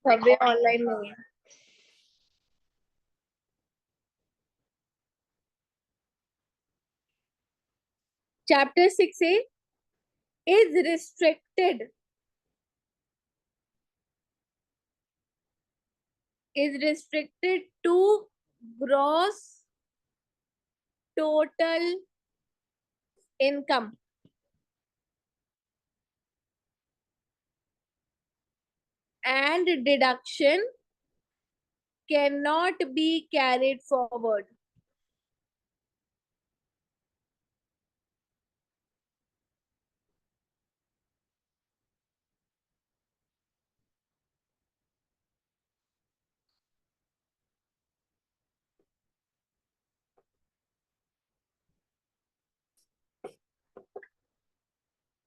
सर्वे online नहीं है। Chapter 6A is restricted to gross total income and deduction cannot be carried forward.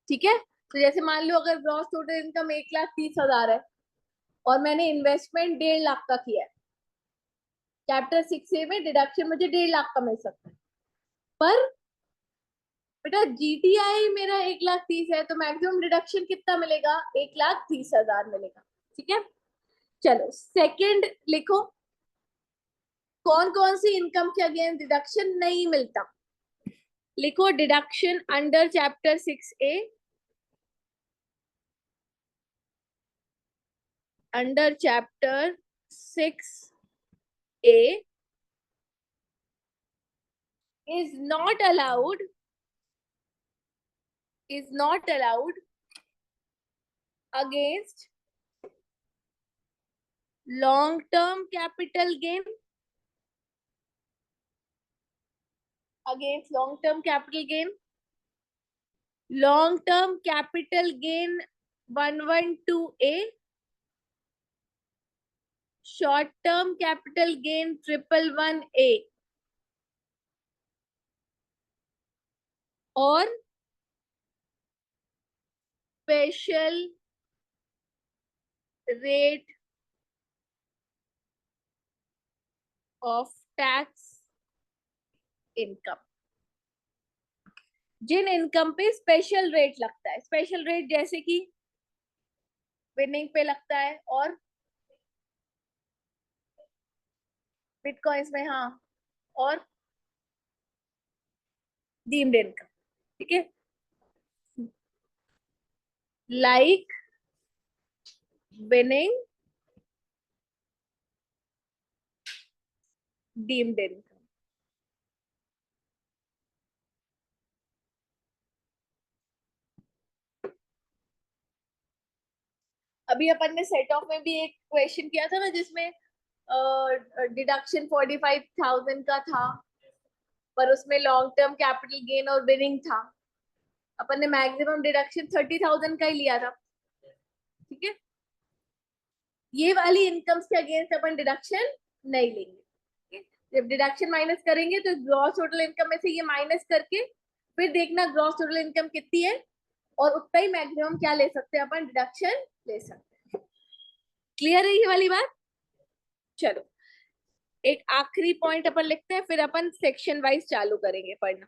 ठीक है, तो जैसे मान लो अगर ग्रॉस टोटल इनकम 1,30,000 है और मैंने इन्वेस्टमेंट 1.5 लाख का किया है, चैप्टर 6A में डिडक्शन मुझे 1.5 लाख का मिल सकता है, पर बेटा जीटीआई मेरा 1,30,000 है, तो मैक्सिमम डिडक्शन कितना मिलेगा? 1,30,000 मिलेगा। ठीक है, चलो सेकंड लिखो, कौन कौन सी इनकम के अगेंस्ट डिडक्शन नहीं मिलता? लिखो deduction under chapter 6A, under chapter 6A is not allowed against long term capital gain, long term capital gain 112A, short term capital gain 111A, और special rate of tax income. जिन income पे special rate लगता है, special rate जैसे कि winning पे लगता है और बिटकॉइंस में, हाँ, और डीम्ड इनकम। ठीक है, लाइक विनिंग, डीम्ड इनकम। अभी अपन ने सेट ऑफ में भी एक क्वेश्चन किया था ना, जिसमें डिडक्शन 45,000 का था, पर उसमें लॉन्ग टर्म कैपिटल गेन और विनिंग था। अपन ने मैक्सिमम डिडक्शन 30,000 का ही लिया था। ठीक है, ये वाली इनकम्स के अगेंस्ट अपन डिडक्शन नहीं लेंगे। जब डिडक्शन माइनस करेंगे तो ग्रॉस टोटल इनकम में से ये माइनस करके फिर देखना ग्रॉस टोटल इनकम कितनी है, और उतना ही मैक्सिमम क्या ले सकते हैं अपन, डिडक्शन ले सकते हैं। क्लियर है ये वाली बात? चलो एक आखिरी पॉइंट अपन लिखते हैं, फिर अपन सेक्शन वाइज चालू करेंगे पढ़ना।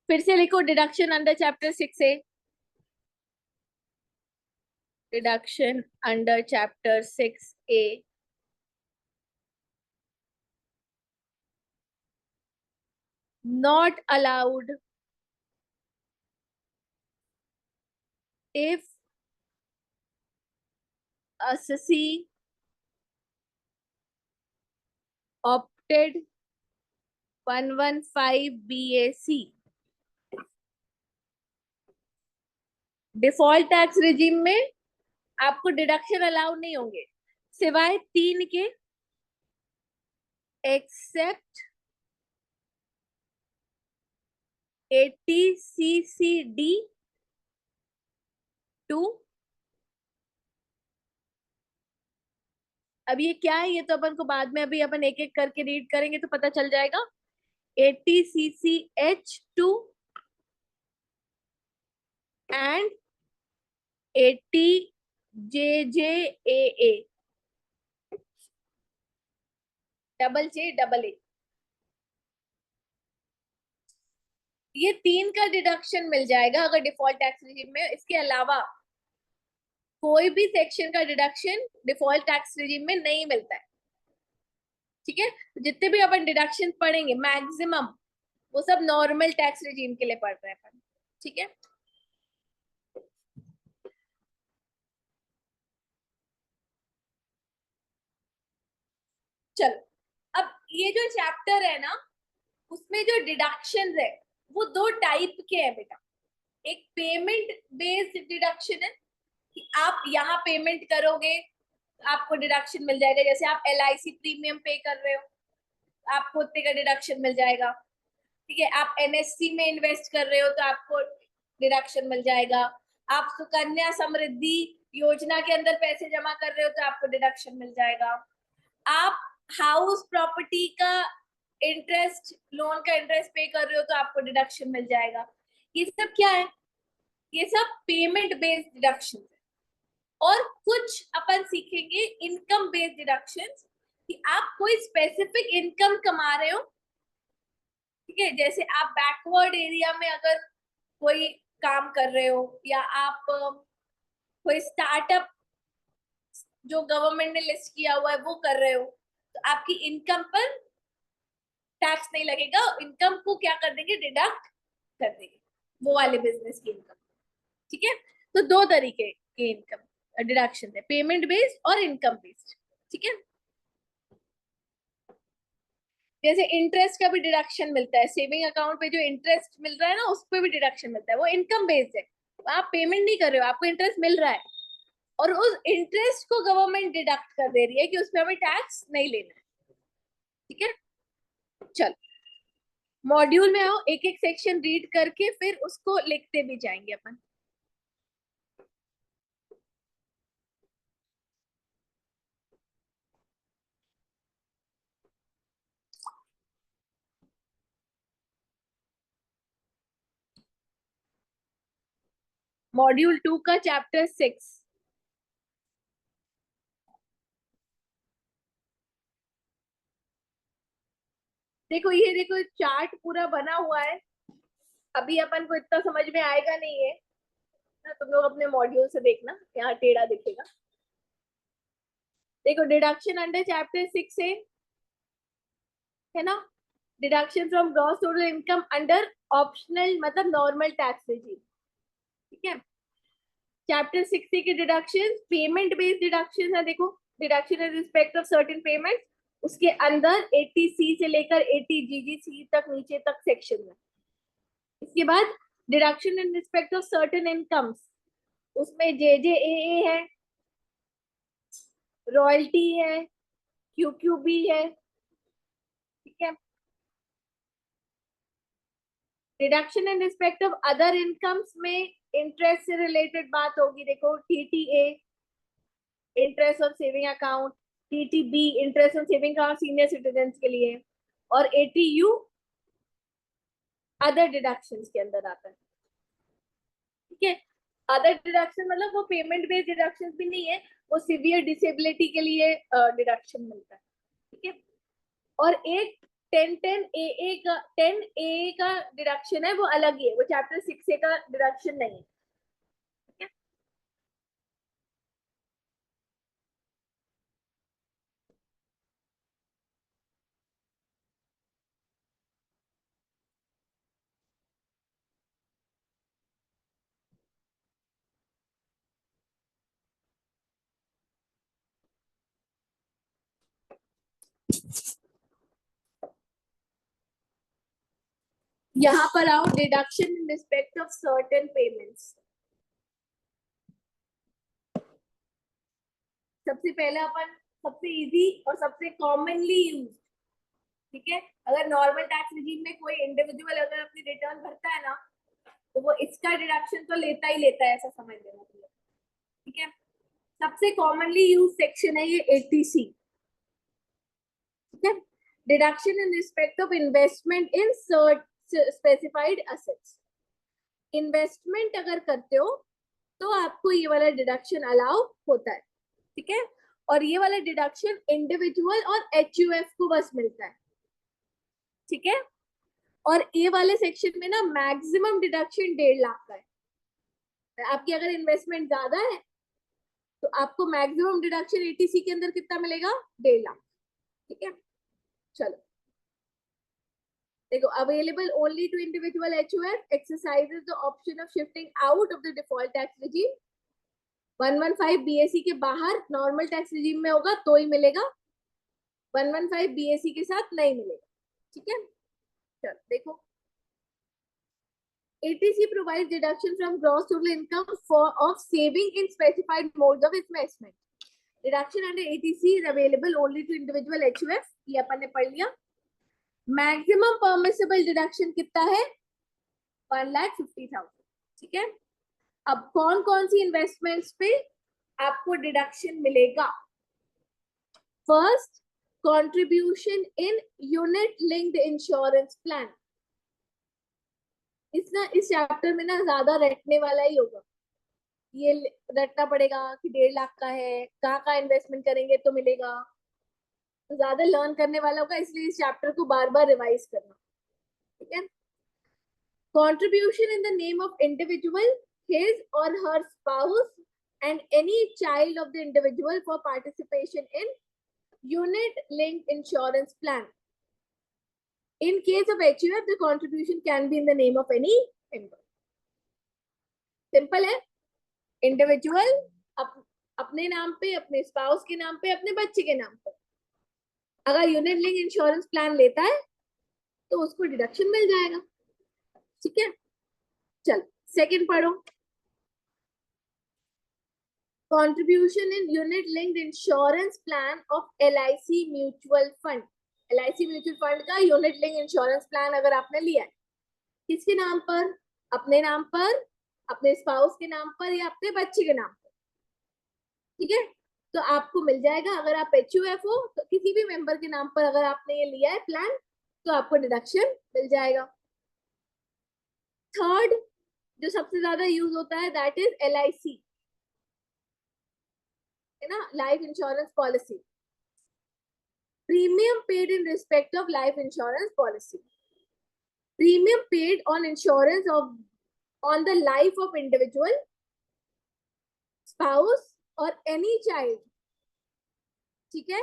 फिर से लिखो deduction under chapter 6A, deduction under chapter 6A not allowed if assessee opted 115 BAC। Default tax regime में आपको डिडक्शन अलाउड नहीं होंगे सिवाय 3 के, एक्सेप्ट 80CCD2। अब ये क्या है, ये तो अपन को बाद में, अभी अपन एक एक करके रीड करेंगे तो पता चल जाएगा। 80CCH2 and 80JJAA, double J double A। ये 3 का डिडक्शन मिल जाएगा अगर डिफॉल्ट टैक्स रिजीम में। इसके अलावा कोई भी सेक्शन का डिडक्शन डिफॉल्ट टैक्स रिजीम में नहीं मिलता है। ठीक है, तो जितने भी अपन डिडक्शन पढ़ेंगे मैक्सिमम वो सब नॉर्मल टैक्स रिजीम के लिए पढ़ रहे हैं अपन। ठीक है, चलो अब ये जो चैप्टर है ना उसमें जो डिडक्शन है वो दो टाइप के हैं बेटा। एक पेमेंट बेस्ड डिडक्शन है कि आप यहाँ पेमेंट करोगे आपको डिडक्शन मिल जाएगा। जैसे आप LIC प्रीमियम पे कर रहे हो आपको उतने का डिडक्शन मिल जाएगा। ठीक है, आप NSC में इन्वेस्ट कर रहे हो तो आपको डिडक्शन मिल जाएगा। आप सुकन्या समृद्धि योजना के अंदर पैसे जमा कर रहे हो तो आपको डिडक्शन मिल जाएगा। आप हाउस प्रॉपर्टी का इंटरेस्ट लोन का इंटरेस्ट पे कर रहे हो तो आपको डिडक्शन मिल जाएगा। ये सब क्या है? ये सब पेमेंट बेस्ड डिडक्शन है। और कुछ अपन सीखेंगे इनकम बेस्ड डिडक्शंस कि आप कोई स्पेसिफिक इनकम कमा रहे हो। ठीक है, जैसे आप बैकवर्ड एरिया में अगर कोई काम कर रहे हो या आप कोई स्टार्टअप जो गवर्नमेंट ने लिस्ट किया हुआ है वो कर रहे हो तो आपकी इनकम पर टैक्स नहीं लगेगा। इनकम को क्या कर देंगे? डिडक्ट कर देंगे, वो वाले बिजनेस की इनकम। ठीक है, तो दो तरीके के इनकम डिडक्शन है, पेमेंट बेस्ड और इनकम बेस्ड। ठीक है, जैसे इंटरेस्ट का भी डिडक्शन मिलता है, सेविंग अकाउंट पे जो इंटरेस्ट मिल रहा है ना उस पर भी डिडक्शन मिलता है, वो इनकम बेस्ड है। आप पेमेंट नहीं कर रहे हो, आपको इंटरेस्ट मिल रहा है और उस इंटरेस्ट को गवर्नमेंट डिडक्ट कर दे रही है कि उसमें हमें टैक्स नहीं लेना है। ठीक है, चल मॉड्यूल में आओ, एक एक सेक्शन रीड करके फिर उसको लिखते भी जाएंगे अपन। मॉड्यूल 2 का चैप्टर 6। देखो ये देखो चार्ट पूरा बना हुआ है। अभी अपन को इतना समझ में आएगा नहीं है ना, तुम लोग अपने मॉड्यूल से देखना, यहाँ टेढ़ा दिखेगा। देखो डिडक्शन अंडर चैप्टर 6 है ना, deduction from gross total income under optional मतलब नॉर्मल टैक्स रेजिम। ठीक है, चैप्टर 60 के डिडक्शन पेमेंट बेस्ड डिडक्शन है। देखो deduction in respect of certain payment, उसके अंदर 80C से लेकर 80GGC तक नीचे तक सेक्शन है। इसके बाद deduction in respect of certain incomes, उसमें JJAA है, रॉयल्टी है, QQB है। ठीक है, deduction in respect of other incomes में इंटरेस्ट से रिलेटेड बात होगी। देखो TTA interest on saving account, TTB interest on saving account senior citizen के लिए, और ATU अदर डिडक्शंस के अंदर आता है। ठीक है, अदर डिडक्शन मतलब वो पेमेंट बेस्ड डिडक्शन भी नहीं है, वो सिवियर डिसेबिलिटी के लिए डिडक्शन मिलता है। ठीक है, और एक 10A का 10A का डिडक्शन है, वो अलग ही है, वो चैप्टर 6A का डिडक्शन नहीं है। ठीक है, यहाँ पर आओ, deduction in respect of certain payments. सबसे पहले अपन सबसे इजी और सबसे कॉमनली यूज। ठीक है, अगर नॉर्मल टैक्स रिजीम में कोई इंडिविजुअल अगर अपनी रिटर्न भरता है ना तो वो इसका डिडक्शन तो लेता ही लेता है, ऐसा समझ लेना चाहिए। ठीक है, सबसे कॉमनली यूज सेक्शन है ये 80C। ठीक है, deduction in respect of investment in specified assets. Investment अगर करते हो तो आपको ये वाला डिडक्शन अलाउ होता है। ठीक है, और ये वाला डिडक्शन इंडिविजुअल और HUF को बस मिलता है। ठीक है, और ए वाले सेक्शन में ना मैक्सिमम डिडक्शन 1.5 लाख का है। आपकी अगर इन्वेस्टमेंट ज्यादा है तो आपको मैक्सिमम डिडक्शन एटीसी के अंदर कितना मिलेगा, 1.5 लाख। ठीक है, चलो देखो, available only to individual HUF exercises the option of shifting out of the default tax regime. 115 BSE के बाहर नॉर्मल टैक्स रिजीम में होगा तो ही मिलेगा, 115 बीएसई के साथ नहीं मिलेगा। ठीक है, चलो देखो, ATC provides deduction from gross total income of saving in specified modes of investment. Deduction under ATC is available only to individual HUF, ये अपन ने पढ़ लिया। मैक्सिमम परमिसिबल डिडक्शन कितना है, 1,50,000। ठीक है, अब कौन कौन सी इन्वेस्टमेंट्स पे आपको डिडक्शन मिलेगा? First, contribution in unit linked insurance plan. इस चैप्टर में ना ज्यादा रटने वाला ही होगा, ये रटना पड़ेगा कि 1.5 लाख का है, कहाँ इन्वेस्टमेंट करेंगे तो मिलेगा, तो ज्यादा लर्न करने वाला होगा, इसलिए इस चैप्टर को बार बार रिवाइज करना। ठीक है, contribution in the name of individual, his or her spouse and any child of the individual for participation in unit linked insurance plan. In case of HUF, the contribution can be in the name of any member. Simple है, individual अपने नाम पे, अपने spouse के नाम पे, अपने बच्चे के नाम पर अगर यूनिट लिंक इंश्योरेंस प्लान लेता है तो उसको डिडक्शन मिल जाएगा। ठीक है, चल सेकंड पढ़ो, contribution in unit linked insurance plan of LIC mutual fund. LIC mutual fund का यूनिट लिंक इंश्योरेंस प्लान अगर आपने लिया है, किसके नाम पर, अपने नाम पर, अपने स्पाउस के नाम पर या अपने बच्चे के नाम पर, ठीक है, तो आपको मिल जाएगा। अगर आप HUF हो तो किसी भी मेंबर के नाम पर अगर आपने ये लिया है प्लान तो आपको डिडक्शन मिल जाएगा। थर्ड, जो सबसे ज्यादा यूज होता है, दैट इज LIC, है ना, life insurance policy. Premium paid in respect of life insurance policy, premium paid on insurance of on the life of individual, spouse और एनी चाइल्ड। ठीक है,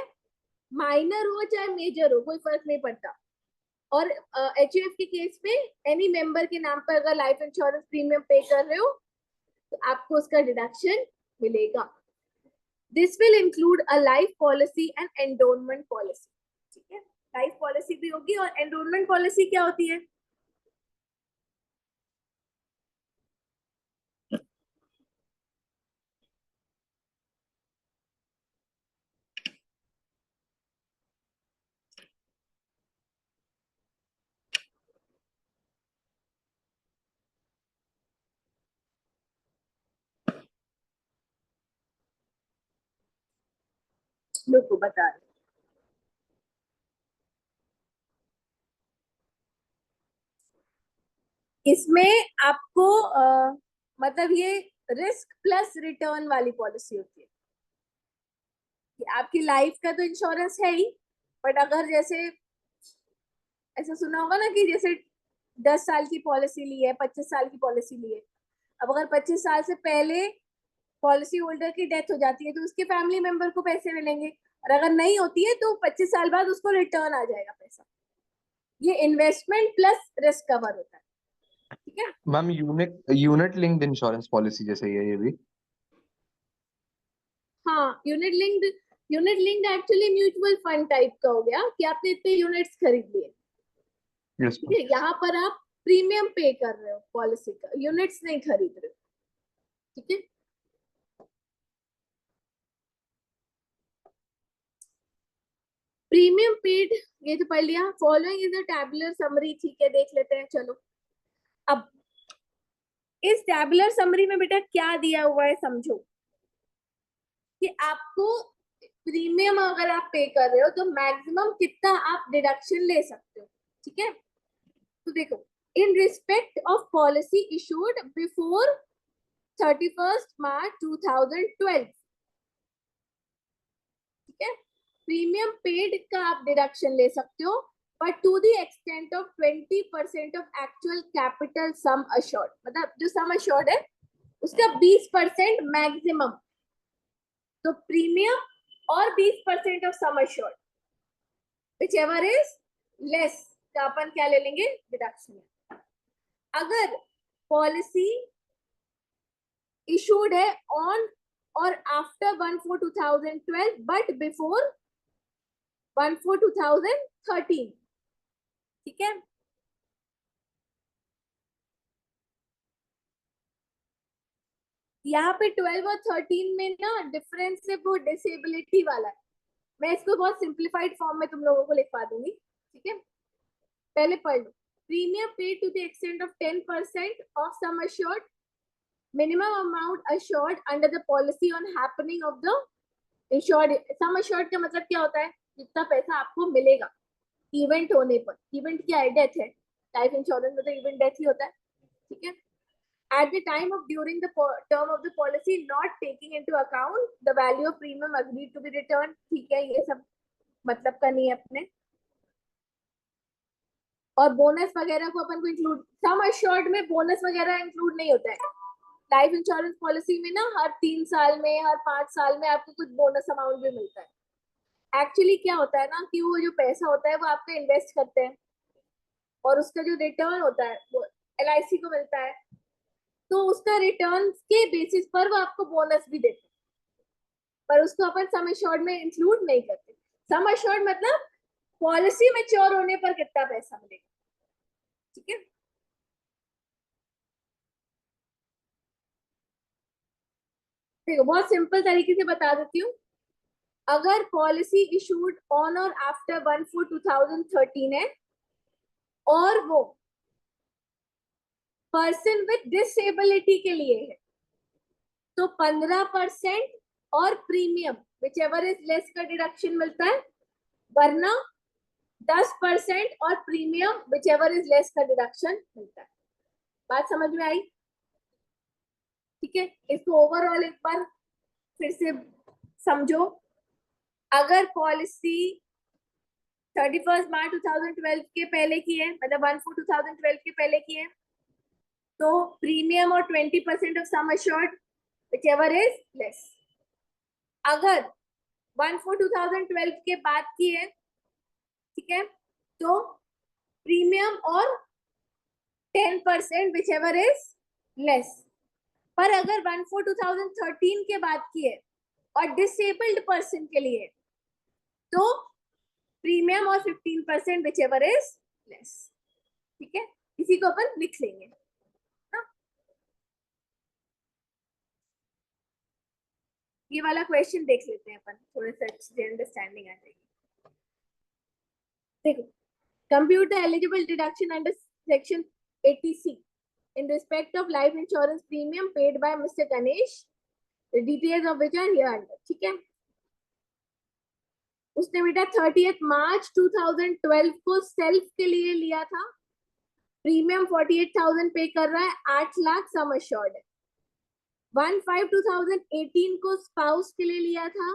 माइनर हो चाहे मेजर हो कोई फर्क नहीं पड़ता। और HUF के केस में एनी मेंबर के नाम पर अगर लाइफ इंश्योरेंस प्रीमियम पे कर रहे हो तो आपको उसका डिडक्शन मिलेगा। This will include a life policy and endowment policy. ठीक है, लाइफ पॉलिसी भी होगी, और एंडोनमेंट पॉलिसी क्या होती है? लोग को बता रहे, इसमें आपको मतलब ये रिस्क प्लस रिटर्न वाली पॉलिसी होती है कि आपकी लाइफ का तो इंश्योरेंस है ही, बट अगर जैसे ऐसा सुना होगा ना कि जैसे 10 साल की पॉलिसी ली है, 25 साल की पॉलिसी ली है, अब अगर 25 साल से पहले पॉलिसी होल्डर की डेथ हो जाती है तो उसके फैमिली मेंबर को पैसे मिलेंगे, और अगर नहीं होती है तो 25 साल बाद उसको रिटर्न आ जाएगा पैसा। ये इन्वेस्टमेंट प्लस रिस्क कवर होता है। ठीक है ma'am, unit linked insurance policy जैसे ही है ये भी? हाँ, unit linked actually mutual fund type का हो गया कि आपने इतने यूनिट्स खरीद लिए। यस ठीक है, यहाँ पर आप प्रीमियम पे कर रहे हो पॉलिसी का, यूनिट्स नहीं खरीद रहे हो। ठीक है, प्रीमियम पेड ये तो पढ़ लिया। Following is a tabular summary, ठीक है देख लेते हैं। चलो, अब इस टैबुलर समरी में बेटा क्या दिया हुआ है समझो, कि आपको प्रीमियम अगर आप पे कर रहे हो तो मैक्सिमम कितना आप डिडक्शन ले सकते हो। ठीक है, तो देखो, in respect of policy issued before 31 मार्च 2012, ठीक है, प्रीमियम पेड का आप डिडक्शन ले सकते हो but to the extent of 20% of actual capital sum assured. मतलब जो sum assured है उसका 20% मैक्सिमम, तो प्रीमियम और 20% of sum assured, whichever is less, का अपन क्या ले लेंगे, डिडक्शन. अगर पॉलिसी इशूड है ऑन और आफ्टर 1/4/2012 बट बिफोर 1/4/2013, ठीक है. यहाँ पे 12 और 13 में ना डिफरेंस है वो डिसेबिलिटी वाला है. मैं इसको बहुत सिंप्लीफाइड फॉर्म में तुम लोगों को लिखवा दूंगी, ठीक है. पहले पढ़ लो. Premium paid to the extent of 10% of sum assured, minimum amount assured under the policy on happening of the insured. Sum assured का मतलब क्या होता है, जितना पैसा आपको मिलेगा इवेंट होने पर. इवेंट क्या है, डेथ है. लाइफ इंश्योरेंस में तो इवेंट डेथ ही होता है, ठीक है. At the time of during the term of the policy, not taking into account the value of premium agreed to be returned. ठीक है, ये सब मतलब का नहीं है अपने. और बोनस वगैरह को अपन को इंक्लूड, सम अश्योर्ड में बोनस वगैरह इंक्लूड नहीं होता है. लाइफ इंश्योरेंस पॉलिसी में ना हर 3 साल में, हर 5 साल में आपको कुछ बोनस अमाउंट भी मिलता है. एक्चुअली क्या होता है ना कि वो जो पैसा होता है वो आपका इन्वेस्ट करते हैं और उसका जो रिटर्न होता है वो LIC को मिलता है, तो उसका रिटर्न के बेसिस पर वो आपको बोनस भी देते हैं, पर उसको अपन सम एश्योर्ड में इंक्लूड नहीं करते. सम एश्योर्ड मतलब पॉलिसी मैच्योर होने पर कितना पैसा मिलेगा, ठीक है. देखो बहुत सिंपल तरीके से बता देती हूँ. अगर पॉलिसी इशूड ऑन और आफ्टर 1/4/2013 है और वो पर्सन विद डिसेबिलिटी के लिए है, तो 15% और प्रीमियम whichever इज लेस का डिडक्शन मिलता है, वरना 10% और प्रीमियम whichever इज लेस का डिडक्शन मिलता है. बात समझ में आई, ठीक है. इसको ओवरऑल एक बार फिर से समझो. अगर पॉलिसी 31 मार्च 2012 के पहले की है, मतलब 1/4/2012 के पहले की है, तो प्रीमियम और 20% of sum assured whichever is less. अगर 1/4/2012 के बाद की है, ठीक है, तो प्रीमियम और 10% whichever is less. पर अगर 1/4/2013 के बाद की है और डिसेबल्ड पर्सन के लिए, तो प्रीमियम और 15% whichever is less, ठीक है. इसी को अपन लिख लेंगे. ये वाला क्वेश्चन देख लेते हैं अपन, थोड़ा सा अच्छी अंडरस्टैंडिंग आ जाएगी. देखो, compute the eligible deduction under section 80C in respect of life insurance premium paid by Mr. Ganesh, the details of which are here under, ठीक है. उसने बेटा 30 मार्च 2012 को सेल्फ के लिए लिया था. प्रीमियम 48,000 पे कर रहा है, 8 लाख सम assured है. 1/5/2018 को स्पाउस के लिए लिया था,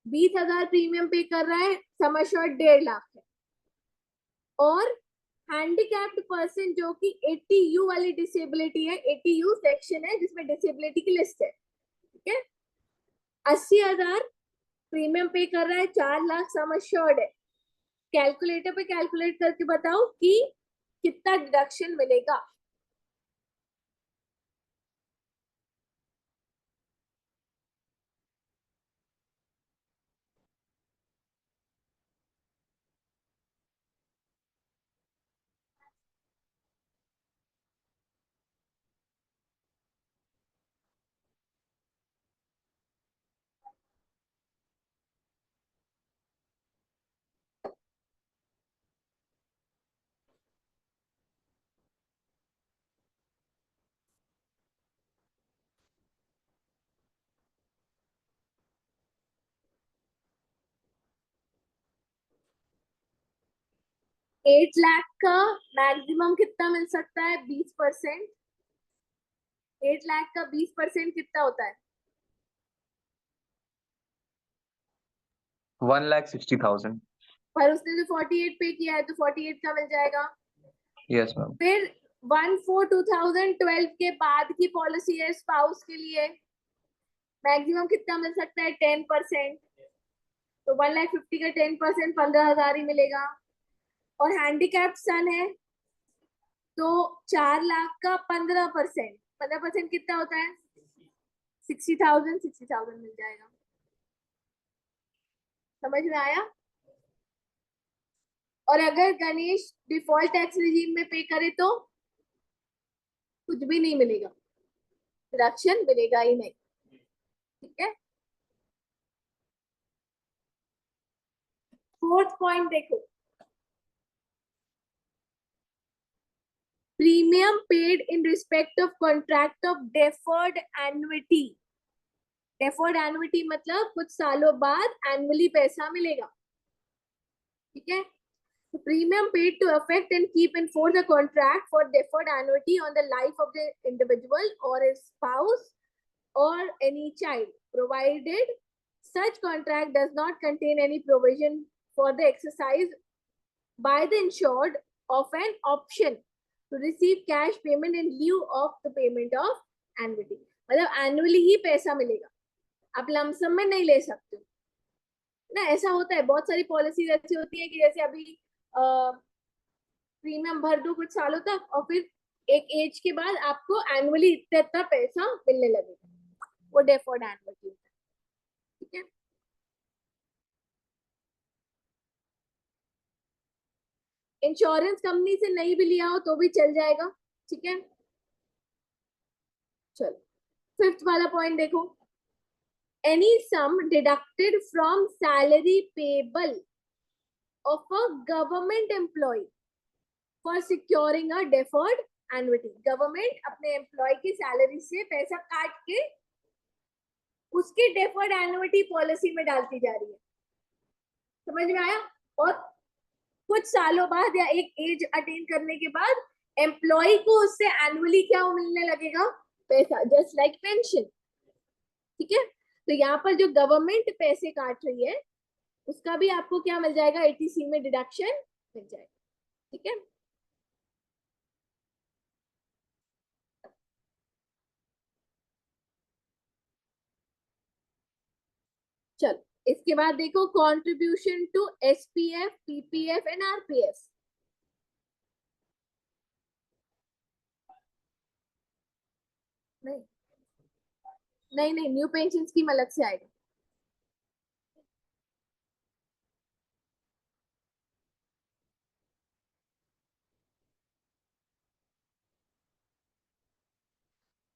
20,000 प्रीमियम पे कर रहा है, सम assured 1.5 लाख है. और हैंडीकैप्ड पर्सन जो कि 80U वाली डिसेबिलिटी है, 80U सेक्शन है जिसमें डिसेबिलिटी की लिस्ट है, ठीक है. 80,000 प्रीमियम पे कर रहा है, 4 लाख सम assured है. कैलकुलेटर पे कैलकुलेट करके बताओ कि कितना डिडक्शन मिलेगा. एट लाख का मैक्सिमम कितना मिल सकता है, 20%. 8 लाख का 20% कितना होता है, 1,60,000. पर उसने जो 48 पे किया है तो 48 का मिल जाएगा। Yes ma'am. फिर 1/4/2012 के बाद की पॉलिसी है स्पाउस के लिए, मैक्सिमम कितना मिल सकता है 10%, तो 1,50,000 का 10% 15,000 ही मिलेगा। और हैंडीकैप्ड सन है तो 4 लाख का 15%, 15% कितना होता है 60,000, 60,000 मिल जाएगा। समझ में आया? और अगर गणेश डिफॉल्ट टैक्स रिजीम में पे करे तो कुछ भी नहीं मिलेगा, डिडक्शन मिलेगा ही नहीं। ठीक है, फोर्थ पॉइंट देखो, premium paid in respect of contract of deferred annuity. Deferred annuity मतलब कुछ सालों बाद एनुअली पैसा मिलेगा। ठीक है, premium paid to affect and keep in force a contract for deferred annuity on the life of the individual or his spouse or any child, provided such contract does not contain any provision for the exercise by the insured of an option to receive cash payment in lieu of the payment of annuity। मतलब annually ही पैसा मिलेगा, आप lump sum में नहीं ले सकते हो ना। ऐसा होता है, बहुत सारी पॉलिसीज ऐसी होती है कि जैसे अभी प्रीमियम भर दो कुछ सालों तक और फिर एक एज के बाद आपको एनुअली इतना इतना पैसा मिलने लगेगा, वो डेफर्ड एनुअटी होता है। ठीक है, इंश्योरेंस कंपनी से नहीं भी लिया हो तो भी चल जाएगा। ठीक है, चलो फिफ्थ वाला पॉइंट देखो, any sum deducted from salary payable of a government employ for securing a deferred annuity. Government अपने एम्प्लॉय की सैलरी से पैसा काट के उसकी डेफर्ड एन्युटी पॉलिसी में डालती जा रही है। समझ में आया? और कुछ सालों बाद या एक एज अटेन करने के बाद एम्प्लॉय को उससे एनुअली क्या मिलने लगेगा, पैसा, जस्ट लाइक पेंशन। ठीक है, तो यहाँ पर जो गवर्नमेंट पैसे काट रही है उसका भी आपको क्या मिल जाएगा, एटीसी में डिडक्शन मिल जाएगा। ठीक है, चलो इसके बाद देखो, contribution to SPF, PPF and RPF. नहीं नहीं नहीं, न्यू पेंशन स्कीम अलग से आएगा।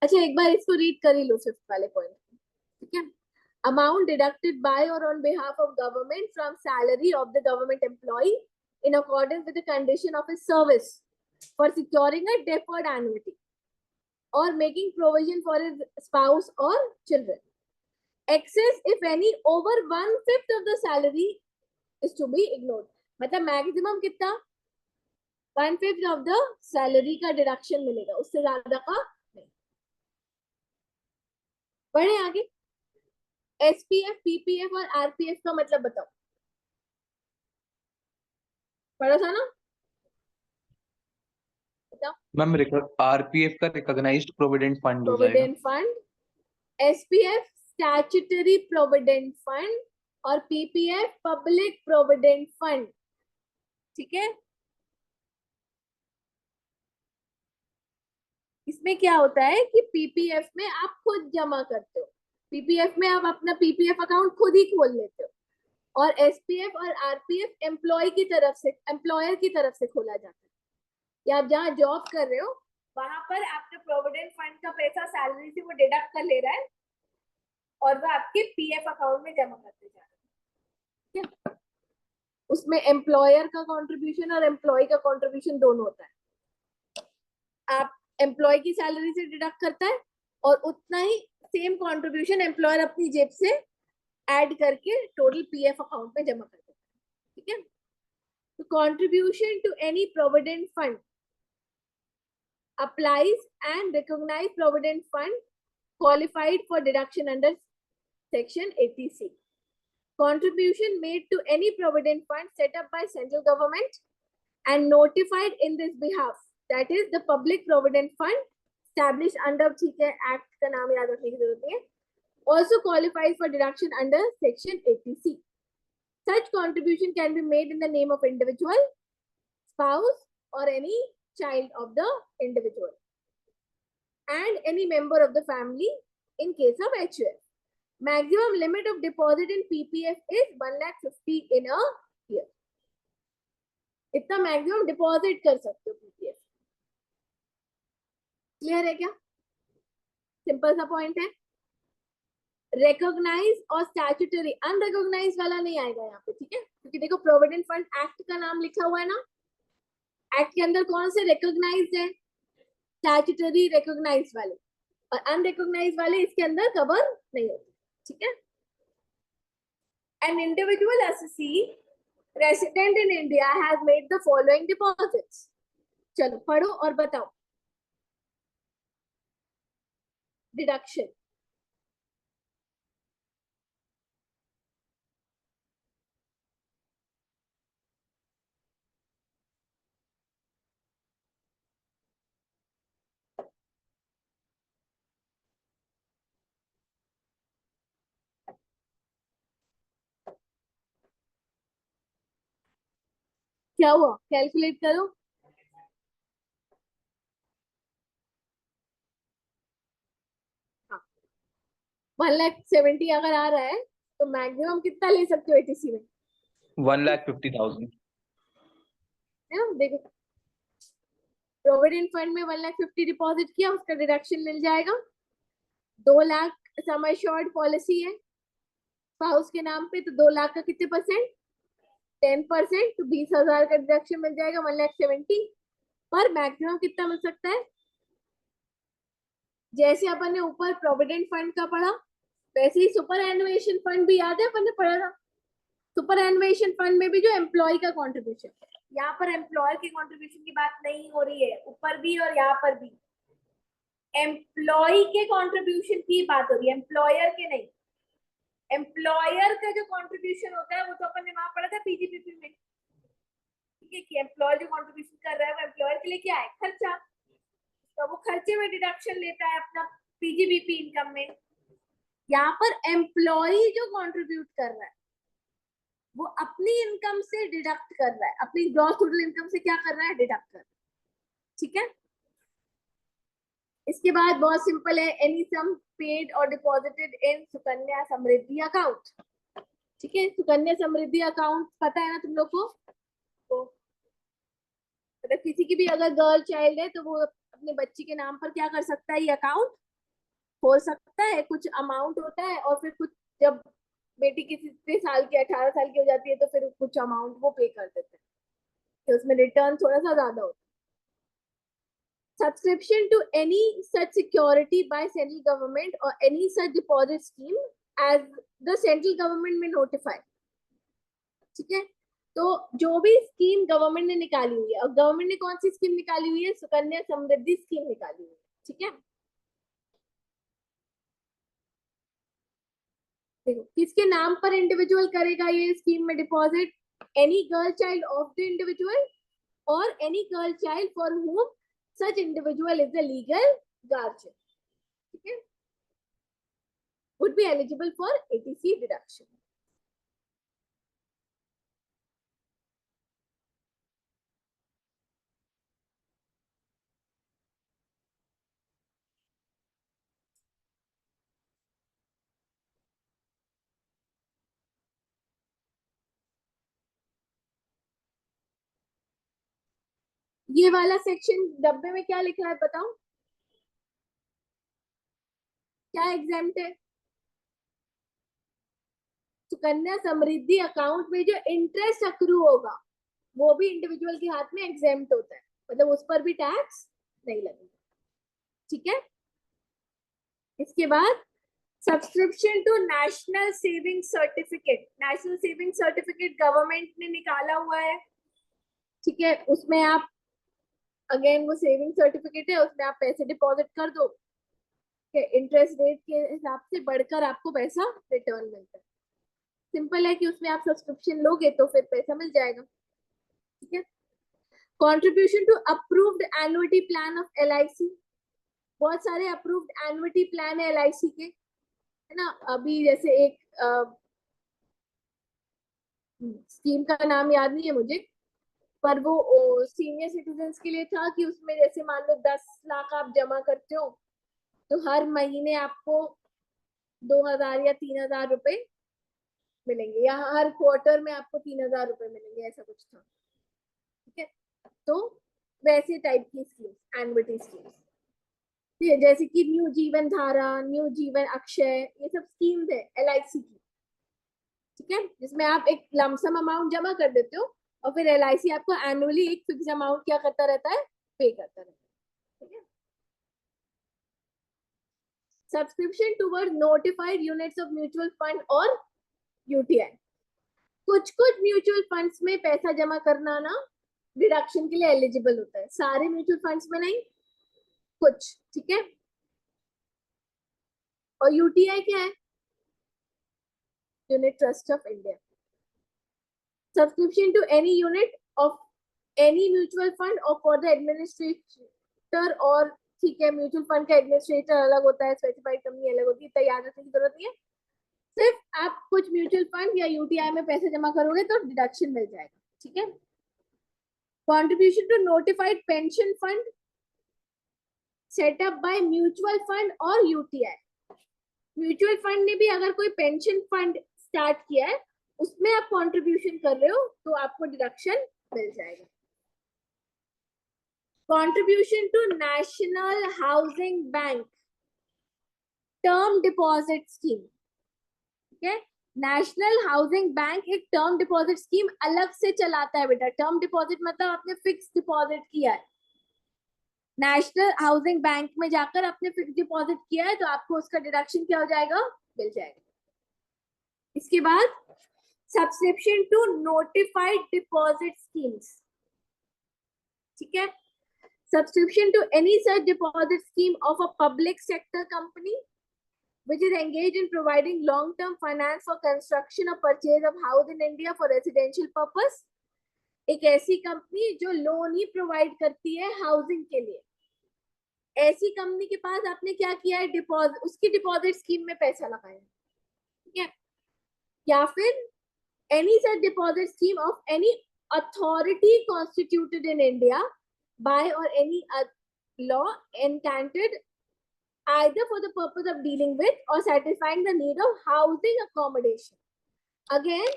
अच्छा एक बार इसको रीड कर ही लो, फिफ्थ वाले पॉइंट। ठीक है, amount deducted by or on behalf of government from salary of the government employee in accordance with the condition of his service for securing a deferred annuity or making provision for his spouse or children. Excess, if any, over 1/5 of the salary is to be ignored। मतलब maximum कितना, 1/5 of the salary का deduction मिलेगा, उससे ज्यादा का नहीं। बढ़े आगे, एसपीएफ, पीपीएफ और आरपीएफ का मतलब बताओ, पढ़ा था ना? बताओ। मैम आरपीएफ का रिकॉग्नाइज्ड प्रोविडेंट फंड हो जाएगा। Provident fund, SPF statutory provident fund और पीपीएफ पब्लिक प्रोविडेंट फंड। ठीक है, इसमें क्या होता है कि पीपीएफ में आप खुद जमा करते हो, पीपीएफ में आप अपना पीपीएफ अकाउंट खुद ही खोल लेते हो, और एसपीएफ और आरपीएफ एम्प्लॉय की तरफ से, एम्प्लॉयर की तरफ से खोला जाता है। या आप जहाँ जॉब कर रहे हो वहां पर आपके प्रोविडेंट फंड का पैसा सैलरी से वो डिडक्ट कर ले रहा है और वो आपके पीएफ अकाउंट में जमा करते जा रहा है। ठीक है, उसमें एम्प्लॉयर का कंट्रीब्यूशन और एम्प्लॉय का कंट्रीब्यूशन दोनों होता है। आप एम्प्लॉय की सैलरी से डिडक्ट करता है और उतना ही सेम कंट्रीब्यूशन एम्प्लॉयर अपनी जेब से ऐड करके टोटल पीएफ अकाउंट में जमा कर देता है। ठीक है, तो contribution to any provident fund applies and recognized provident fund qualified for deduction under section 80C। contribution made to any provident fund set up by central government and notified in this behalf, that is the public provident fund established under, ठीक है, act का नाम याद रखने की जरूरत नहीं है, also qualifies for deduction under section 80C. Such contribution can be made in the name of individual, spouse or any child of the individual and any member of the family in case of HUF. Maximum limit of deposit in PPF is 1,50,000 in a year. इतना maximum deposit कर सकते हो PPF. Clear है क्या? Simple सा point है. Recognise और statutory, unrecognised वाला नहीं आएगा यहाँ पे, ठीक है, क्योंकि देखो प्रोविडेंट फंड एक्ट का नाम लिखा हुआ है ना. एक्ट के अंदर कौन से रिकॉग्नाइज्ड है? स्टैट्यूटरी रिकॉग्नाइज वाले, और अनरिकॉग्नाइज वाले इसके अंदर कवर नहीं होते. ठीक है. An individual assessee resident in India has made the following deposits. चलो पढ़ो और बताओ. डिडक्शन. क्या हुआ? कैलकुलेट करो. हाँ, 1,70,000 अगर आ रहा है तो मैक्सिमम कितना ले सकते हो एटीसी में? 1,50,000. देखो, प्रोविडेंट फंड में 1,50,000 डिपॉजिट किया, उसका डिडक्शन मिल जाएगा. 2 लाख सम एश्योर्ड पॉलिसी है स्पाउस के नाम पे, तो 2 लाख का कितने परसेंट? 10%, तो 20,000 का डिडक्शन मिल जाएगा 1,70,000. पर मैक्सिमम कितना मिल सकता है? जैसे अपन ने ऊपर प्रोविडेंट फंड का पढ़ा, वैसे ही सुपर एनुएशन फंड भी याद है अपन ने पढ़ा था. सुपर एनुएशन फंड में भी जो एम्प्लॉय का कॉन्ट्रीब्यूशन, यहाँ पर एम्प्लॉयर के कॉन्ट्रीब्यूशन की बात नहीं हो रही है, ऊपर भी और यहाँ पर भी एम्प्लॉय के कॉन्ट्रीब्यूशन की बात हो रही है, एम्प्लॉयर के नहीं. एम्प्लॉयर का जो कॉन्ट्रीब्यूशन होता है वो तो अपन ने वहां पढ़ा था पीजीपीपी में, ठीक है, कि एम्प्लॉयर जो कॉन्ट्रीब्यूशन कर रहा है वो एम्प्लॉयर के लिए क्या है? खर्चा. तो वो खर्चे में डिडक्शन लेता है अपना पीजीबीपी इनकम में. यहाँ पर एम्प्लॉय जो कंट्रीब्यूट कर रहा है वो अपनी इनकम से डिडक्ट कर रहा है, अपनी ग्रॉस टोटल इनकम से क्या कर रहा है? डिडक्ट कर रहा है. ठीक है. इसके बाद बहुत सिंपल है, एनी सम पेड और deposited in Sukanya Samriddhi account. ठीक है, सुकन्या समृद्धि अकाउंट पता है ना तुम लोग को? तो मतलब किसी की भी अगर गर्ल चाइल्ड है तो वो अपने बच्ची के नाम पर क्या कर सकता है? ये अकाउंट खोल सकता है. कुछ अमाउंट होता है और फिर कुछ, जब बेटी किसी साल की 18 साल की हो जाती है तो फिर कुछ अमाउंट वो पे कर देते हैं, तो उसमें रिटर्न थोड़ा सा ज्यादा होता है. Subscription to any such security by central government or any such deposit scheme as the central government may notify. ठीक है. तो जो भी स्कीम गवर्नमेंट ने निकाली हुई है, और गवर्नमेंट ने कौन सी स्कीम निकाली हुई है? सुकन्या समृद्धि स्कीम निकाली हुई है. ठीक है. देखो, किसके नाम पर इंडिविजुअल करेगा ये स्कीम में deposit? Any girl child of the individual और any girl child for whom such individual is the legal guardian. ठीक है. would be eligible for ATC deduction. ये वाला सेक्शन डब्बे में क्या लिखा है बताओ? क्या एग्जाम्प्ट है? सुकन्या समृद्धि अकाउंट में जो इंटरेस्ट अक्रू होगा वो भी इंडिविजुअल के हाथ में एग्जाम्प्ट होता है, मतलब उस पर भी टैक्स नहीं लगेगा. ठीक है. इसके बाद subscription to national saving certificate. National saving certificate government ने निकाला हुआ है. ठीक है. उसमें आप अगेन वो सेविंग सर्टिफिकेट है, उसमें आप पैसे डिपॉजिट कर दो, इंटरेस्ट रेट के हिसाब से बढ़कर आपको पैसा रिटर्न मिलता है. सिंपल है कि उसमें आप सब्सक्रिप्शन लोगे तो फिर पैसा मिल जाएगा, ठीक है। Contribution to approved annuity plan of LIC, बहुत सारे अप्रूव्ड एन्युटी प्लान है LIC के, है ना। अभी जैसे एक स्कीम का नाम याद नहीं है मुझे, पर वो सीनियर सिटीजन्स के लिए था कि उसमें जैसे मान लो 10 लाख आप जमा करते हो तो हर महीने आपको 2,000 या 3,000 रुपए मिलेंगे, या हर क्वार्टर में आपको 3,000 रुपए मिलेंगे, ऐसा कुछ था, ठीक है। तो वैसे टाइप की स्कीम्स, एन्युटी स्कीम्स, जैसे कि न्यू जीवन धारा, न्यू जीवन अक्षय, ये सब स्कीम्स है LIC की, ठीक है, जिसमें आप एक लमसम अमाउंट जमा कर देते हो और फिर LIC आपको एनुअली एक फिक्स अमाउंट क्या करता रहता है, पे करता रहता है, ठीक है। Subscription toward notified units of mutual fund और UTI, कुछ कुछ म्यूचुअल फंड्स में पैसा जमा करना ना डिडक्शन के लिए एलिजिबल होता है, सारे म्यूचुअल फंड्स में नहीं, कुछ, ठीक है। और UTI क्या है, unit trust of India. Subscription to any unit of any mutual fund और फॉर द एडमिनिस्ट्रेटर, और ठीक है, म्यूचुअल फंड का एडमिनिस्ट्रेटर अलग होता है, स्पेसिफाइड कंपनी अलग होती है, इतना याद रखने की जरूरत नहीं है। सिर्फ आप कुछ म्यूचुअल फंड या UTI में पैसे जमा करोगे तो डिडक्शन मिल जाएगा, ठीक है। Contribution to notified pension fund set up by mutual fund और UTI, म्यूचुअल फंड ने भी अगर कोई पेंशन फंड स्टार्ट किया है उसमें आप कंट्रीब्यूशन कर रहे हो तो आपको डिडक्शन मिल जाएगा। Contribution to national housing bank term deposit scheme, ठीक है। नेशनल हाउसिंग बैंक एक टर्म डिपॉजिट स्कीम अलग से चलाता है बेटा। टर्म डिपॉजिट मतलब आपने फिक्स डिपॉजिट किया है, नेशनल हाउसिंग बैंक में जाकर आपने फिक्स डिपॉजिट किया है तो आपको उसका डिडक्शन क्या हो जाएगा, मिल जाएगा। इसके बाद subscription to notified deposit schemes, ठीक है। Subscription to any such deposit scheme of a public sector company which is engaged in providing long-term finance for construction or purchase of house in India for residential purpose, एक ऐसी company जो loan ही provide करती है housing के लिए, ऐसी company के पास आपने क्या किया है, डिपॉजिट, उसकी डिपॉजिट स्कीम में पैसा लगाया, ठीक है। या फिर any such deposit scheme of any authority constituted in India by or any law enacted either for the purpose of dealing with or satisfying the need of housing accommodation. Again,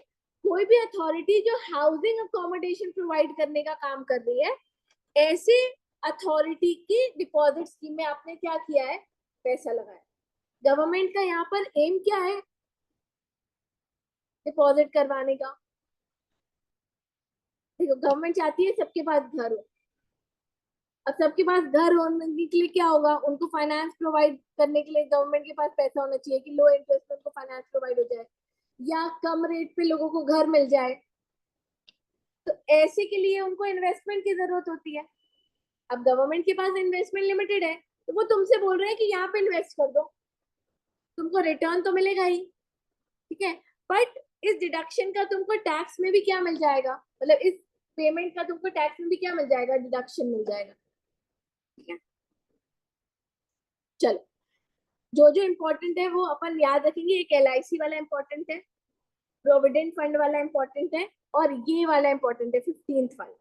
कोई भी authority जो housing accommodation provide करने का काम कर रही है, ऐसे अथॉरिटी की डिपॉजिट स्कीम में आपने क्या किया है, पैसा लगाया। गवर्नमेंट का यहाँ पर एम क्या है, डिपॉजिट करवाने का। देखो, गवर्नमेंट चाहती है सबके पास घर हो। अब सबके पास घर होने के लिए क्या होगा, उनको फाइनेंस प्रोवाइड करने के लिए गवर्नमेंट के पास पैसा होना चाहिए कि लो इंटरेस्ट में उनको फाइनेंस प्रोवाइड हो जाए या कम रेट पे लोगों को घर मिल जाए। तो ऐसे के लिए उनको इन्वेस्टमेंट की जरूरत होती है। अब गवर्नमेंट के पास इन्वेस्टमेंट लिमिटेड है तो वो तुमसे बोल रहे हैं कि यहाँ पे इन्वेस्ट कर दो, तुमको रिटर्न तो मिलेगा ही, ठीक है। बट इस डिडक्शन का तुमको टैक्स में भी क्या मिल जाएगा, मतलब इस पेमेंट का तुमको टैक्स में भी क्या मिल जाएगा, डिडक्शन मिल जाएगा, ठीक है। चलो, जो जो इम्पोर्टेंट है वो अपन याद रखेंगे। एक LIC वाला इम्पोर्टेंट है, प्रोविडेंट फंड वाला इम्पोर्टेंट है, और ये वाला इम्पोर्टेंट है 15th वाला।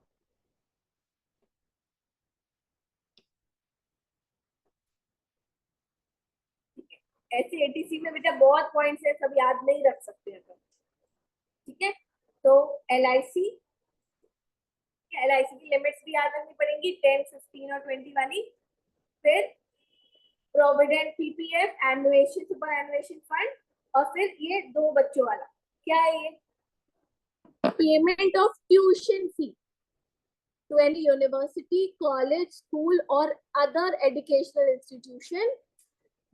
ऐसे ATC में बेटा बहुत पॉइंट्स है, सब याद नहीं रख सकते हैं अपन, ठीक है। तो LIC की लिमिट्स भी याद रखनी पड़ेंगी, 10, 15 और 20 वाली। फिर प्रोविडेंट PPF, एनुएशन, सुपर एनुएशन फंड, और फिर ये दो बच्चों वाला क्या है, ये payment of tuition fee to any university, college, school or other educational institution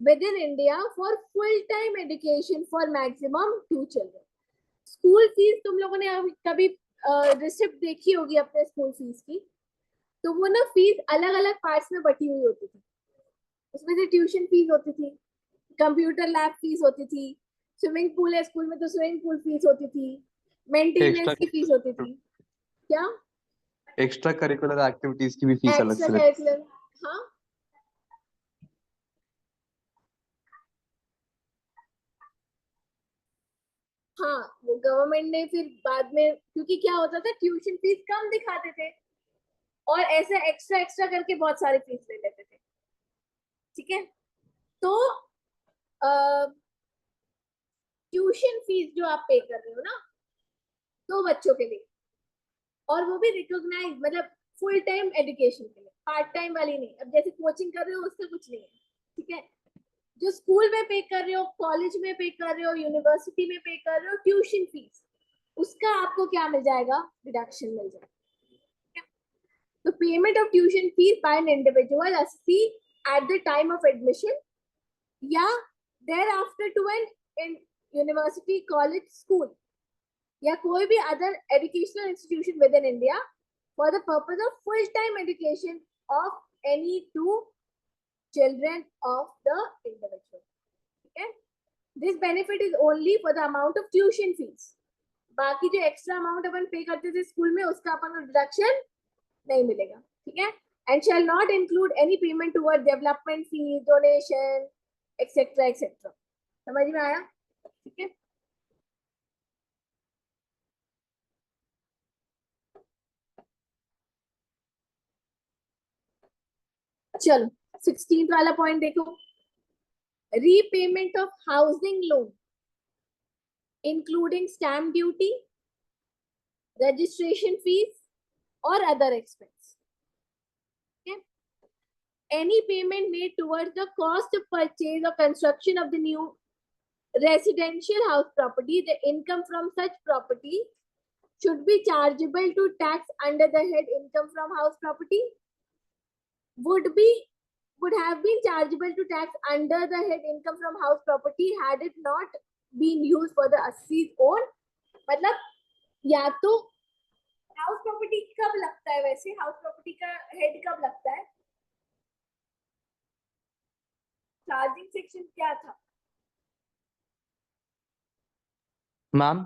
within India for full-time education for maximum 2 children. School fees तुम लोगों ने कभी रिसिप्ट देखी होगी अपने स्कूल फीस की, तो वो ना फीस अलग अलग पार्ट्स में बटी हुई होती थी। उसमें से ट्यूशन फीस होती थी, कंप्यूटर लैब फीस होती थी, स्विमिंग पूल है स्कूल में तो स्विमिंग पूल फीस होती थी, मेंटेनेंस एक्स्ट्रा की फीस होती थी। क्या? एक्स्ट्रा करिकुलर एक्टिविटीज की भी फीस अलग एक्स्ट्रा से लगती करिकुलर, हाँ। हाँ, वो गवर्नमेंट ने फिर बाद में, क्योंकि क्या होता था ट्यूशन फीस कम दिखाते थे और ऐसे एक्स्ट्रा एक्स्ट्रा करके बहुत सारी फीस ले लेते थे। ठीक है, तो ट्यूशन फीस जो आप पे कर रहे हो ना, तो बच्चों के लिए, और वो भी रिकॉग्नाइज, मतलब फुल टाइम एजुकेशन के लिए, पार्ट टाइम वाली नहीं। अब जैसे कोचिंग कर रहे हो उसका कुछ नहीं है। ठीक है, जो स्कूल में पे कर रहे हो, कॉलेज में पे कर रहे हो, यूनिवर्सिटी में पे कर रहे हो ट्यूशन फीस, उसका आपको क्या मिल जाएगा? डिडक्शन मिल जाएगा। तो payment of tuition fees by an individual SC at the time of admission या thereafter to an university, college, school या कोई भी other educational institution within India for the purpose of full time education of any two children of the individual. ठीक है, this benefit is only for the amount of tuition fees. बाकी जो extra amount अपन पे करते थे school में, उसका अपन को डिडक्शन नहीं मिलेगा। ठीक है, and shall not include any payment toward development fees, donation etcetera etcetera. समझ में आया? ठीक है, चलो 16th वाला पॉइंट देखो, repayment of housing loan including stamp duty, registration fees or other expense. Okay, any payment made towards the cost of purchase or construction of the new residential house property, the income from such property should be chargeable to tax under the head income from house property, would have been chargeable to tax under the head income from house property had it not been used for the ASSI's own। मतलब या तो house property कब लगता है, वैसे house property का head कब लगता है? चार्जिंग सेक्शन क्या था? Ma'am,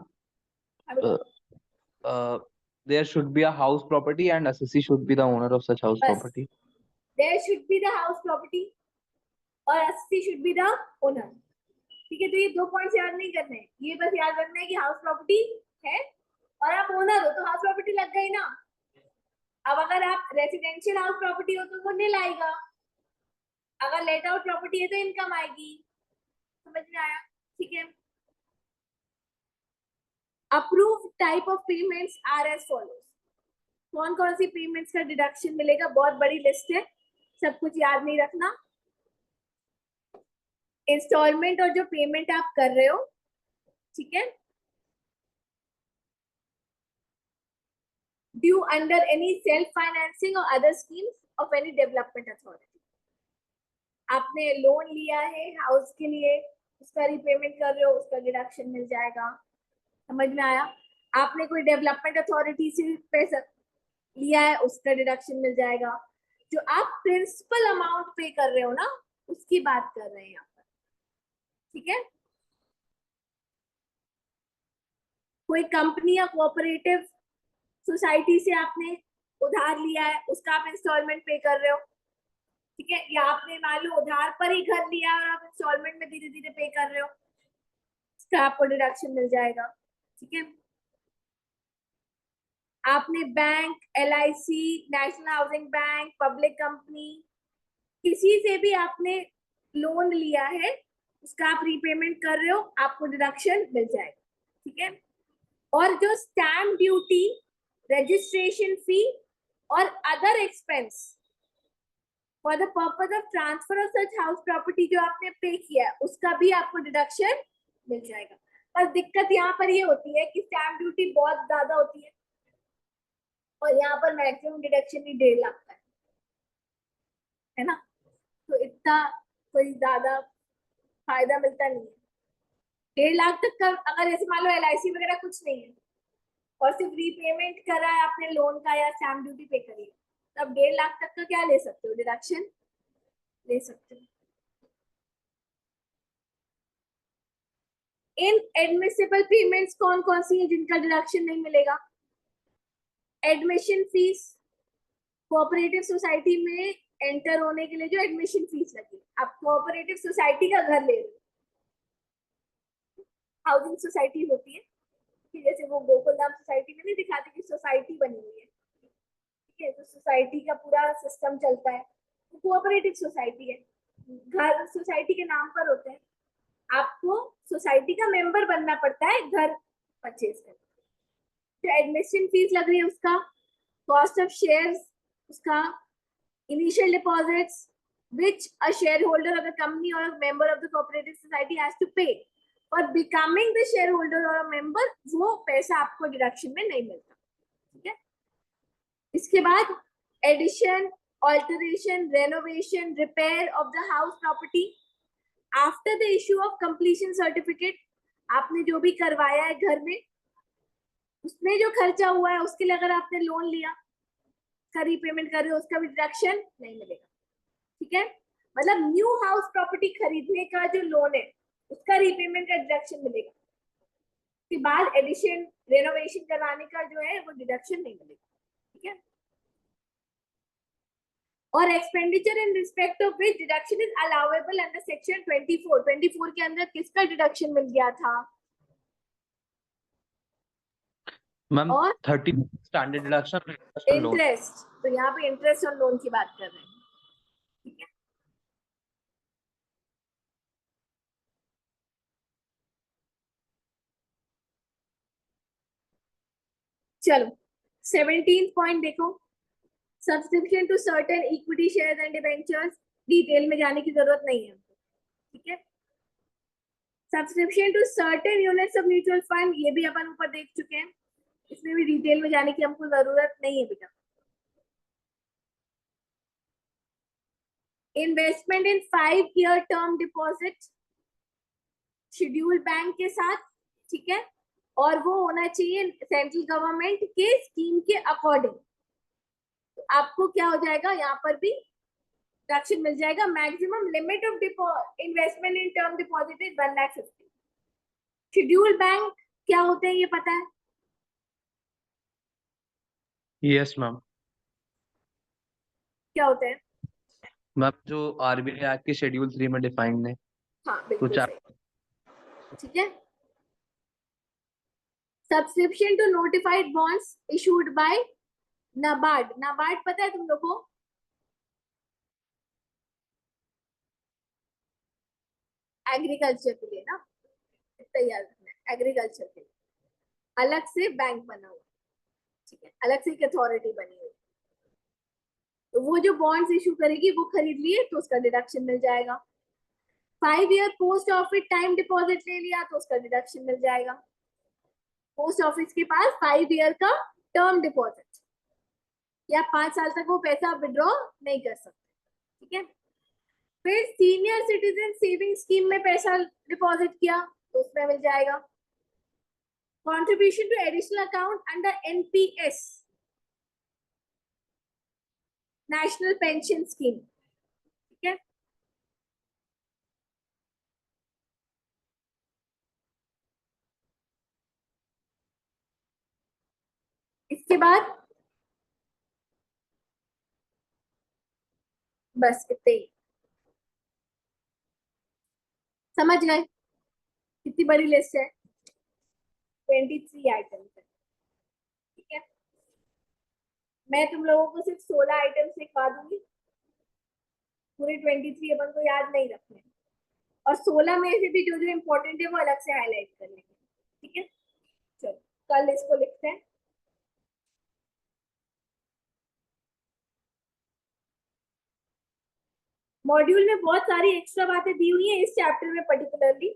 uh, there should be a house property and assessee should be the owner of such house बस, property. There should be the house property और अस्सी शुड बी द ओनर। ठीक है, तो ये 2 पॉइंट्स याद नहीं करने हैं, ये बस याद रखना है कि हाउस प्रॉपर्टी है और आप ओनर हो तो हाउस प्रॉपर्टी लग गई ना। अब अगर आप रेसिडेंशियल हाउस प्रॉपर्टी हो तो वो नील आएगा, अगर लेट आउट प्रॉपर्टी है तो इनकम आएगी। समझ में आया? ठीक है, approved type of payments are as follows. कौन कौन सी पेमेंट्स का डिडक्शन मिलेगा? बहुत बड़ी लिस्ट है, सब कुछ याद नहीं रखना। इंस्टॉलमेंट और जो पेमेंट आप कर रहे हो, ठीक है, due under any self financing और other schemes of any development authority. आपने लोन लिया है हाउस के लिए, उसका रिपेमेंट कर रहे हो, उसका डिडक्शन मिल जाएगा। समझ में आया? आपने कोई डेवलपमेंट अथॉरिटी से पैसा लिया है, उसका डिडक्शन मिल जाएगा। जो आप प्रिंसिपल अमाउंट पे कर रहे हो ना, उसकी बात कर रहे हैं यहाँ पर। ठीक है, कोई कंपनी या कोऑपरेटिव सोसाइटी से आपने उधार लिया है, उसका आप इंस्टॉलमेंट पे कर रहे हो। ठीक है, या आपने मान लो उधार पर ही घर लिया और आप इंस्टॉलमेंट में धीरे धीरे पे कर रहे हो, उसका आपको डिडक्शन मिल जाएगा। ठीक है, आपने bank, LIC, national housing bank, public company, किसी से भी आपने लोन लिया है, उसका आप रीपेमेंट कर रहे हो, आपको डिडक्शन मिल जाएगा। ठीक है, और जो स्टैम्प ड्यूटी, रजिस्ट्रेशन फी और other expense for the purpose of transfer of such house property जो आपने पे किया है, उसका भी आपको डिडक्शन मिल जाएगा। पर दिक्कत यहाँ पर ये होती है कि स्टैम्प ड्यूटी बहुत ज्यादा होती है और यहाँ पर मैक्सिमम डिडक्शन ही 1.5 लाख का है ना, तो इतना कोई ज्यादा फायदा मिलता नहीं है। 1.5 लाख तक का अगर ऐसे मान लो LIC वगैरह कुछ नहीं है और सिर्फ रीपेमेंट करा है आपने लोन का या स्टैम्प ड्यूटी पे करी है, तब 1.5 लाख तक का क्या ले सकते हो? डिडक्शन ले सकते हो। इन एडमिसिबल पेमेंट्स कौन कौन सी है जिनका डिडक्शन नहीं मिलेगा? एडमिशन फीस, कोऑपरेटिव सोसाइटी में एंटर होने के लिए जो एडमिशन फीस लगी, आप कोऑपरेटिव सोसाइटी का घर ले रहे हो, हाउसिंग सोसाइटी होती है कि जैसे वो गोकुलधाम सोसाइटी में नहीं दिखाती कि सोसाइटी बनी हुई है, ठीक है, तो सोसाइटी का पूरा सिस्टम चलता है, तो कोऑपरेटिव सोसाइटी है, घर सोसाइटी के नाम पर होते हैं, आपको सोसाइटी का मेंबर बनना पड़ता है घर परचेज करने। जो एडमिशन फीस लग रही है उसका, कॉस्ट ऑफ शेयर्स उसका, initial deposits which a shareholder of the company or a member of the cooperative society has to pay for becoming the shareholder or a member, वो पैसा आपको डिडक्शन में नहीं मिलता, ठीक है। इसके बाद addition, alteration, renovation, repair of the house property after the issue of completion certificate, आपने जो भी करवाया है घर में उसमें जो खर्चा हुआ है उसके लिए अगर आपने लोन लिया, उसका रीपेमेंट कर रहे हो, उसका भी डिडक्शन नहीं मिलेगा, ठीक है। मतलब न्यू हाउस प्रॉपर्टी खरीदने का जो लोन है उसका रीपेमेंट का डिडक्शन मिलेगा, उसके बाद एडिशन, रेनोवेशन करवाने का जो है वो डिडक्शन नहीं मिलेगा, ठीक है। और expenditure in respect of which deduction is allowable under section 24 के अंदर किसका डिडक्शन मिल गया था? मैम और 30 स्टैंडर्ड डिडक्शन लोन। इंटरेस्ट, तो यहाँ पे इंटरेस्ट और लोन की बात कर रहे हैं, ठीक है। चलो 17 पॉइंट देखो, subscription to certain equity shares and debentures, detail में जाने की जरूरत नहीं है हमको, ठीक है। Subscription to certain units of mutual fund, ये भी अपन ऊपर देख चुके हैं, इसमें भी डिटेल में जाने की हमको जरूरत नहीं है बेटा। इन्वेस्टमेंट इन 5-year term deposit scheduled bank के साथ, ठीक है, और वो होना चाहिए सेंट्रल गवर्नमेंट के स्कीम के अकॉर्डिंग, तो आपको क्या हो जाएगा यहाँ पर भी डिडक्शन मिल जाएगा। Maximum limit of investment in term deposit is 1,50,000। Scheduled bank क्या होते हैं ये पता है? Yes ma'am. क्या होते हैं? मैम जो आरबीआई एक्ट के शेड्यूल 3 में डिफाइंड है, हाँ तो बिल्कुल चार सही, ठीक है। Subscription to notified bonds issued by NABARD, NABARD पता है तुम लोग को? एग्रीकल्चर के लिए ना, इतना याद रखना है, एग्रीकल्चर के लिए अलग से बैंक बना हुआ, ठीक है, अलग से एक अथॉरिटी बनी हुई, तो वो जो बॉन्ड्स इशू करेगी वो खरीद लिए तो उसका डिडक्शन मिल जाएगा। 5-year post office time deposit ले लिया तो उसका डिडक्शन मिल जाएगा। पोस्ट ऑफिस के पास 5 year का टर्म डिपॉजिट या 5 साल तक वो पैसा विड्रॉ नहीं कर सकते, ठीक है। फिर सीनियर सिटीजन सेविंग स्कीम में पैसा डिपॉजिट किया तो उसमें मिल जाएगा। Contribution to additional account under NPS, national pension scheme, ठीक है। इसके बाद बस इतने ही, समझ गए कितनी बड़ी लिस्ट है? 23 आइटम्स है, ठीक है। मैं तुम लोगों को सिर्फ 16 आइटम्स लिखवा दूंगी, पूरे 23 अपन को याद नहीं रखने, और 16 में से भी जो जो इम्पोर्टेंट है वो अलग से हाईलाइट कर लेंगे, ठीक है। चलो कल इसको लिखते हैं। मॉड्यूल में बहुत सारी एक्स्ट्रा बातें दी हुई है इस चैप्टर में पर्टिकुलरली,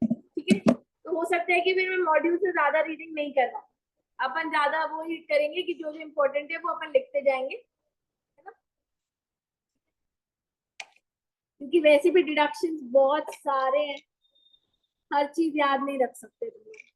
ठीक है, तो हो सकता है कि फिर मैं मॉड्यूल से ज्यादा रीडिंग नहीं कर पाऊँ, अपन ज्यादा वो ही करेंगे कि जो जो इम्पोर्टेंट है वो अपन लिखते जाएंगे, है ना, क्योंकि वैसे भी डिडक्शंस बहुत सारे हैं, हर चीज याद नहीं रख सकते तुम लोग।